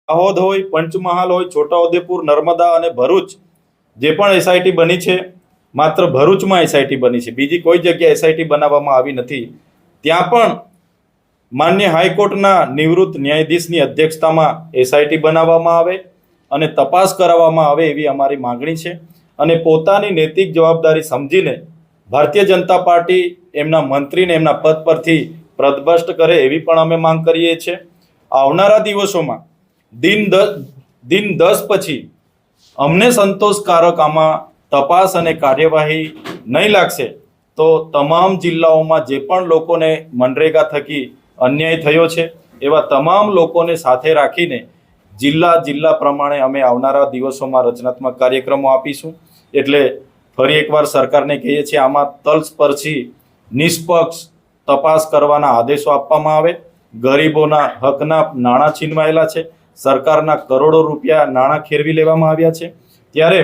દાહોદ હોય, પંચમહાલ હોય, છોટાઉદેપુર, નર્મદા અને ભરૂચ જે પણ એસઆઈટી બની છે, માત્ર ભરૂચમાં એસઆઈટી બની છે, બીજી કોઈ જગ્યાએ એસઆઈટી બનાવવામાં આવી નથી. ત્યાં પણ માન્ય હાઈકોર્ટના નિવૃત્ત ન્યાયાધીશની અધ્યક્ષતામાં એસઆઈટી બનાવવામાં આવે અને તપાસ કરાવવામાં આવે એવી અમારી માંગણી છે. અને પોતાની નૈતિક જવાબદારી સમજીને ભારતીય જનતા પાર્ટી એમના મંત્રીને એમના પદ પરથી પદભ્રષ્ટ કરે એવી પણ અમે માંગ કરીએ છીએ. આવનારા દિવસોમાં દિન 10 પછી અમને સંતોષકારક આમાં તપાસ અને કાર્યવાહી નહીં લાગશે તો તમામ જિલ્લાઓમાં જે પણ લોકોને મનરેગા થકી અન્યાય થયો છે એવા તમામ લોકોને સાથે રાખીને જિલ્લા પ્રમાણે અમે આવનારા દિવસોમાં રચનાત્મક કાર્યક્રમો આપીશું. એટલે ફરી એકવાર સરકારને કહીએ છીએ, આમાં તલસ્પર્શી નિષ્પક્ષ તપાસ કરવાના આદેશો આપવામાં આવે. ગરીબોના હકના નાણાં છીનવાયેલા છે, સરકારના કરોડો રૂપિયા નાણાં ખેરવી લેવામાં આવ્યા છે. ત્યારે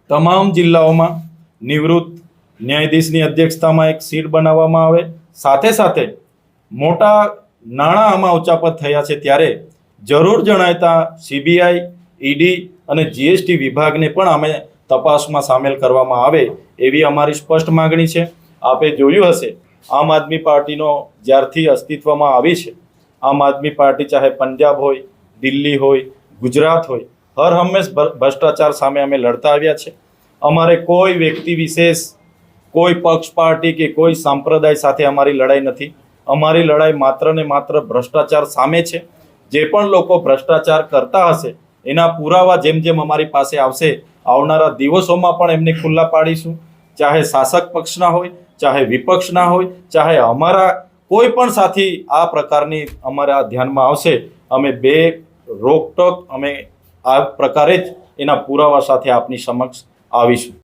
તમામ જિલ્લાઓમાં નિવૃત્ત ન્યાયાધીશની અધ્યક્ષતામાં એક સીટ બનાવવામાં આવે. સાથે સાથે મોટા નાણાં આમાં ઉચાપત થયા છે ત્યારે જરૂર જણાયતા સીબીઆઈ, ઈડી અને જીએસટી વિભાગને પણ અમે તપાસમાં સામેલ કરવામાં આવે એવી અમારી સ્પષ્ટ માગણી છે. આપે જોયું હશે, આમ આદમી પાર્ટીનો જ્યારથી અસ્તિત્વમાં આવી છે, આમ આદમી પાર્ટી ચાહે પંજાબ હોય, દિલ્હી હોય, ગુજરાત હોય, હર હંમેશ ભ્રષ્ટાચાર સામે અમે લડતા આવ્યા છે. અમારે કોઈ વ્યક્તિ વિશેષ, કોઈ પક્ષ પાર્ટી કે કોઈ સંપ્રદાય સાથે અમારી લડાઈ નથી. અમારી લડાઈ માત્ર ને માત્ર ભ્રષ્ટાચાર સામે છે. જે પણ લોકો ભ્રષ્ટાચાર કરતા હશે એના પુરાવા જેમ જેમ અમારી પાસે આવશે, આવનારા દિવસોમાં પણ એમને ખુલ્લા પાડીશું. ચાહે શાસક પક્ષના હોય, ચાહે વિપક્ષના હોય, ચાહે અમારા કોઈ પણ સાથી આ પ્રકારની અમારા ધ્યાનમાં આવશે, અમે બે રોકટોક અમે આ પ્રકારે જ એના પુરાવા સાથે આપની સમક્ષ આવીશું.